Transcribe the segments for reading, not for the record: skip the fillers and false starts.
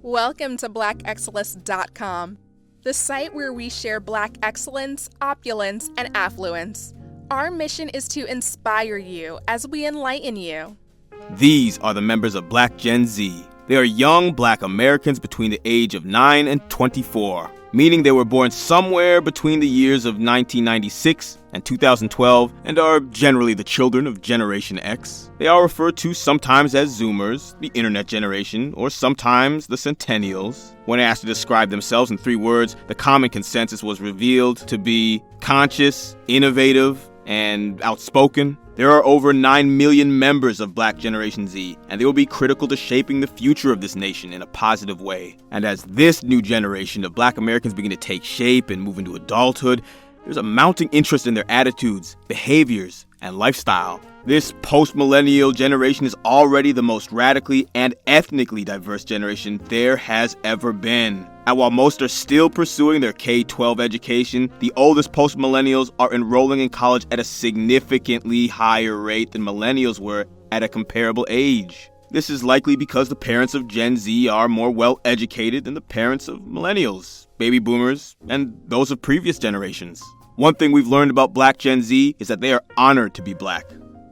Welcome to blackexcellist.com, the site where we share Black excellence, opulence, and affluence. Our mission is to inspire you as we enlighten you. These are the members of Black Gen Z. They are young Black Americans between the age of 9 and 24, meaning they were born somewhere between the years of 1996 and 2012 and are generally the children of Generation X. They are referred to sometimes as Zoomers, the internet generation, or sometimes the Centennials. When asked to describe themselves in 3 words, the common consensus was revealed to be conscious, innovative, and outspoken. There are over 9 million members of Black Generation Z, and they will be critical to shaping the future of this nation in a positive way. And as this new generation of Black Americans begin to take shape and move into adulthood, there's a mounting interest in their attitudes, behaviors, and lifestyle. This post-millennial generation is already the most radically and ethnically diverse generation there has ever been. And while most are still pursuing their K-12 education, the oldest post-millennials are enrolling in college at a significantly higher rate than millennials were at a comparable age. This is likely because the parents of Gen Z are more well-educated than the parents of millennials, baby boomers, and those of previous generations. One thing we've learned about Black Gen Z is that they are honored to be Black.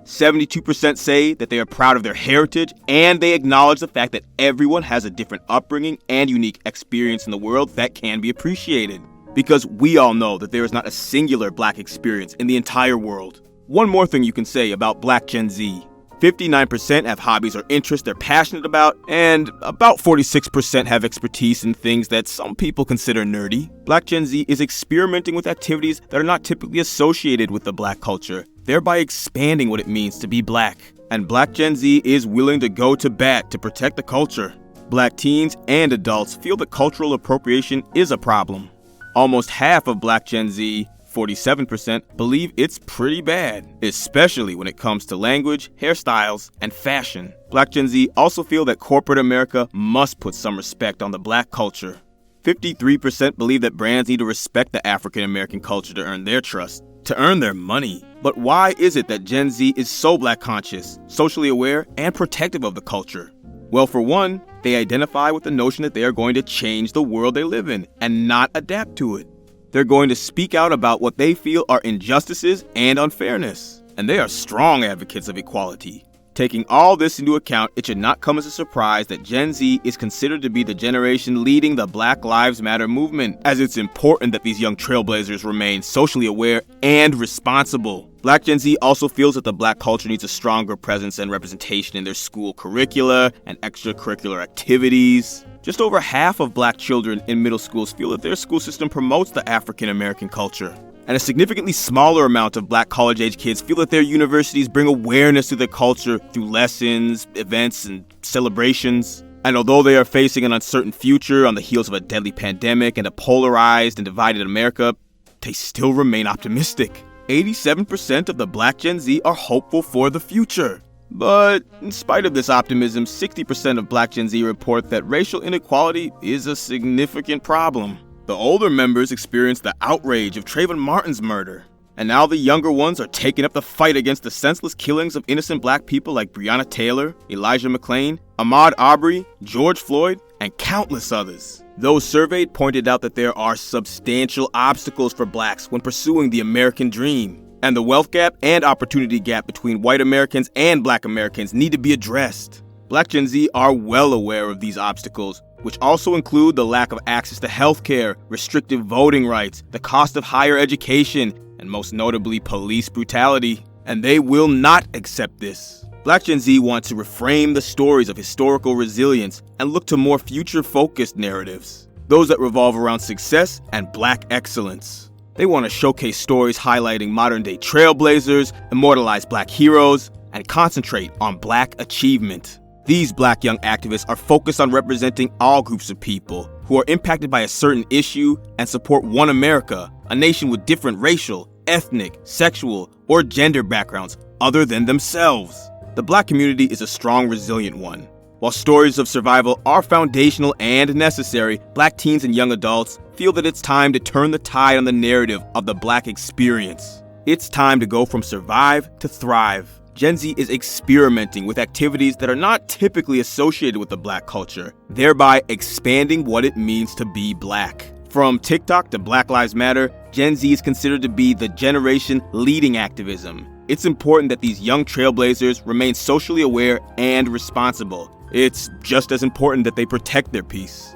72% say that they are proud of their heritage, and they acknowledge the fact that everyone has a different upbringing and unique experience in the world that can be appreciated. Because we all know that there is not a singular Black experience in the entire world. One more thing you can say about Black Gen Z. 59% have hobbies or interests they're passionate about, and about 46% have expertise in things that some people consider nerdy. Black Gen Z is experimenting with activities that are not typically associated with the Black culture, thereby expanding what it means to be Black. And Black Gen Z is willing to go to bat to protect the culture. Black teens and adults feel that cultural appropriation is a problem. Almost half of Black Gen Z, 47%, believe it's pretty bad, especially when it comes to language, hairstyles, and fashion. Black Gen Z also feel that corporate America must put some respect on the Black culture. 53% believe that brands need to respect the African American culture to earn their trust, to earn their money. But why is it that Gen Z is so Black conscious, socially aware, and protective of the culture? Well, for one, they identify with the notion that they are going to change the world they live in and not adapt to it. They're going to speak out about what they feel are injustices and unfairness. And they are strong advocates of equality. Taking all this into account, it should not come as a surprise that Gen Z is considered to be the generation leading the Black Lives Matter movement, as it's important that these young trailblazers remain socially aware and responsible. Black Gen Z also feels that the Black culture needs a stronger presence and representation in their school curricula and extracurricular activities. Just over half of Black children in middle schools feel that their school system promotes the African American culture. And a significantly smaller amount of Black college-age kids feel that their universities bring awareness to their culture through lessons, events, and celebrations. And although they are facing an uncertain future on the heels of a deadly pandemic and a polarized and divided America, they still remain optimistic. 87% of the Black Gen Z are hopeful for the future. But in spite of this optimism, 60% of Black Gen Z report that racial inequality is a significant problem. The older members experienced the outrage of Trayvon Martin's murder. And now the younger ones are taking up the fight against the senseless killings of innocent Black people like Breonna Taylor, Elijah McClain, Ahmaud Arbery, George Floyd, and countless others. Those surveyed pointed out that there are substantial obstacles for Blacks when pursuing the American dream. And the wealth gap and opportunity gap between white Americans and Black Americans need to be addressed. Black Gen Z are well aware of these obstacles, which also include the lack of access to healthcare, restrictive voting rights, the cost of higher education, and most notably police brutality. And they will not accept this. Black Gen Z want to reframe the stories of historical resilience and look to more future-focused narratives, those that revolve around success and Black excellence. They want to showcase stories highlighting modern-day trailblazers, immortalize Black heroes, and concentrate on Black achievement. These Black young activists are focused on representing all groups of people who are impacted by a certain issue and support one America, a nation with different racial, ethnic, sexual, or gender backgrounds other than themselves. The Black community is a strong, resilient one. While stories of survival are foundational and necessary, Black teens and young adults feel that it's time to turn the tide on the narrative of the Black experience. It's time to go from survive to thrive. Gen Z is experimenting with activities that are not typically associated with the Black culture, thereby expanding what it means to be Black. From TikTok to Black Lives Matter, Gen Z is considered to be the generation leading activism. It's important that these young trailblazers remain socially aware and responsible. It's just as important that they protect their peace.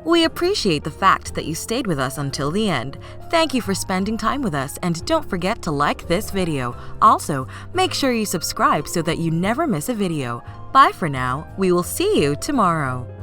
We appreciate the fact that you stayed with us until the end. Thank you for spending time with us, and don't forget to like this video. Also, make sure you subscribe so that you never miss a video. Bye for now. We will see you tomorrow.